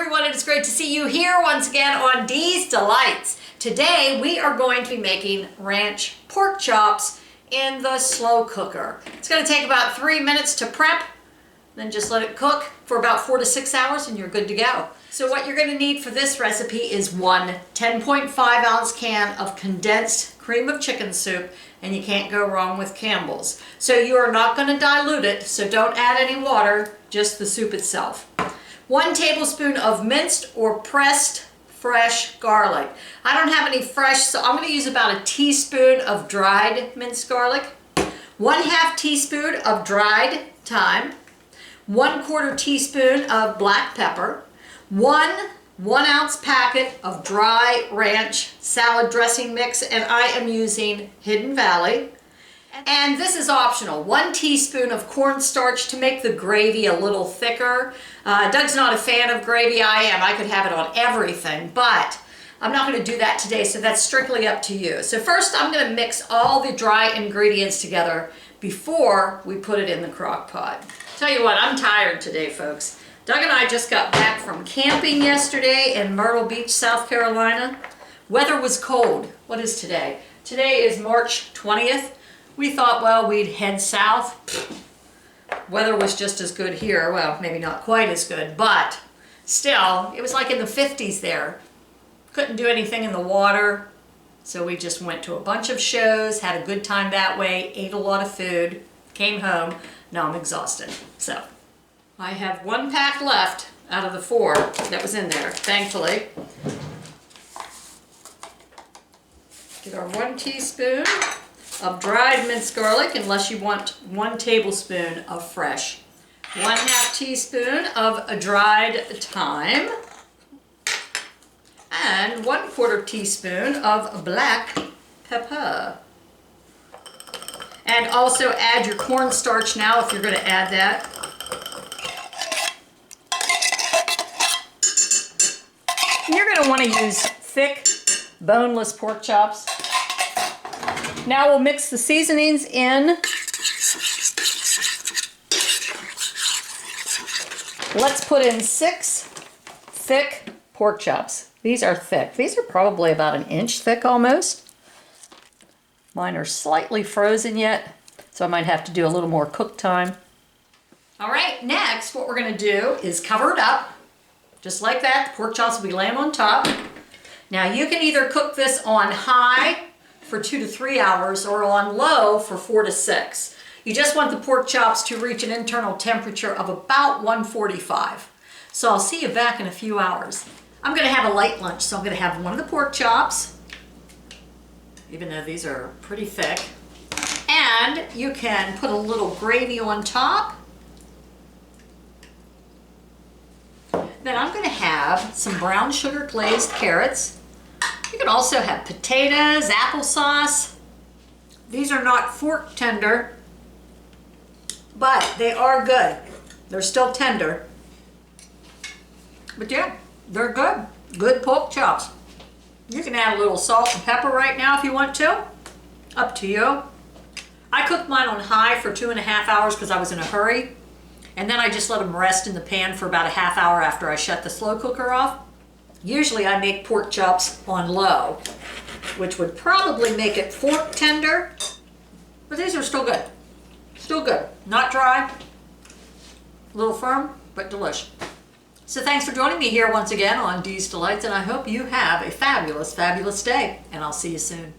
everyone, it is great to see you here once again on Dee's Delights. Today we are going to be making ranch pork chops in the slow cooker. It's going to take about 3 minutes to prep, then just let it cook for about 4 to 6 hours and you're good to go. So what you're going to need for this recipe is one 10.5 ounce can of condensed cream of chicken soup, and you can't go wrong with Campbell's. So you are not going to dilute it, so don't add any water, just the soup itself. 1 tablespoon of minced or pressed fresh garlic. I don't have any fresh, so I'm going to use about a teaspoon of dried minced garlic, 1/2 teaspoon of dried thyme, 1/4 teaspoon of black pepper, 1 ounce packet of dry ranch salad dressing mix, and I am using Hidden Valley. And this is optional, 1 teaspoon of cornstarch to make the gravy a little thicker. Doug's not a fan of gravy, I am. I could have it on everything, but I'm not going to do that today, so that's strictly up to you. So first I'm going to mix all the dry ingredients together before we put it in the crock pot. Tell you what, I'm tired today, folks. Doug and I just got back from camping yesterday in Myrtle Beach, South Carolina. Weather was cold. What is today? Today is March 20th. We thought, well, we'd head south. Weather was just as good here. Well, maybe not quite as good, but still, it was like in the 50s there. Couldn't do anything in the water, so we just went to a bunch of shows, had a good time that way, ate a lot of food, came home. Now I'm exhausted. So I have 1 pack left out of the 4 that was in there, thankfully. Get our 1 teaspoon of dried minced garlic, unless you want 1 tablespoon of fresh. 1/2 teaspoon of dried thyme. And 1/4 teaspoon of black pepper. And also add your cornstarch now if you're going to add that. You're going to want to use thick, boneless pork chops. Now we'll mix the seasonings in. Let's put in 6 thick pork chops. These are thick. These are probably about 1 inch thick almost. Mine are slightly frozen yet, so I might have to do a little more cook time. All right, next what we're going to do is cover it up. Just like that, the pork chops will be laying on top. Now you can either cook this on high for 2 to 3 hours or on low for 4 to 6. You just want the pork chops to reach an internal temperature of about 145. So I'll see you back in a few hours. I'm going to have a light lunch, so I'm going to have 1 of the pork chops, even though these are pretty thick. And you can put a little gravy on top. Then I'm going to have some brown sugar glazed carrots. You can also have potatoes, applesauce. These are not fork tender, but they are good. They're still tender. But yeah, they're good. Good pork chops. You can add a little salt and pepper right now if you want to. Up to you. I cooked mine on high for 2.5 hours because I was in a hurry. And then I just let them rest in the pan for about a half hour after I shut the slow cooker off. Usually I make pork chops on low, which would probably make it fork tender, but these are still good. Still good. Not dry, a little firm, but delish. So thanks for joining me here once again on Dee's Delights, and I hope you have a fabulous, fabulous day, and I'll see you soon.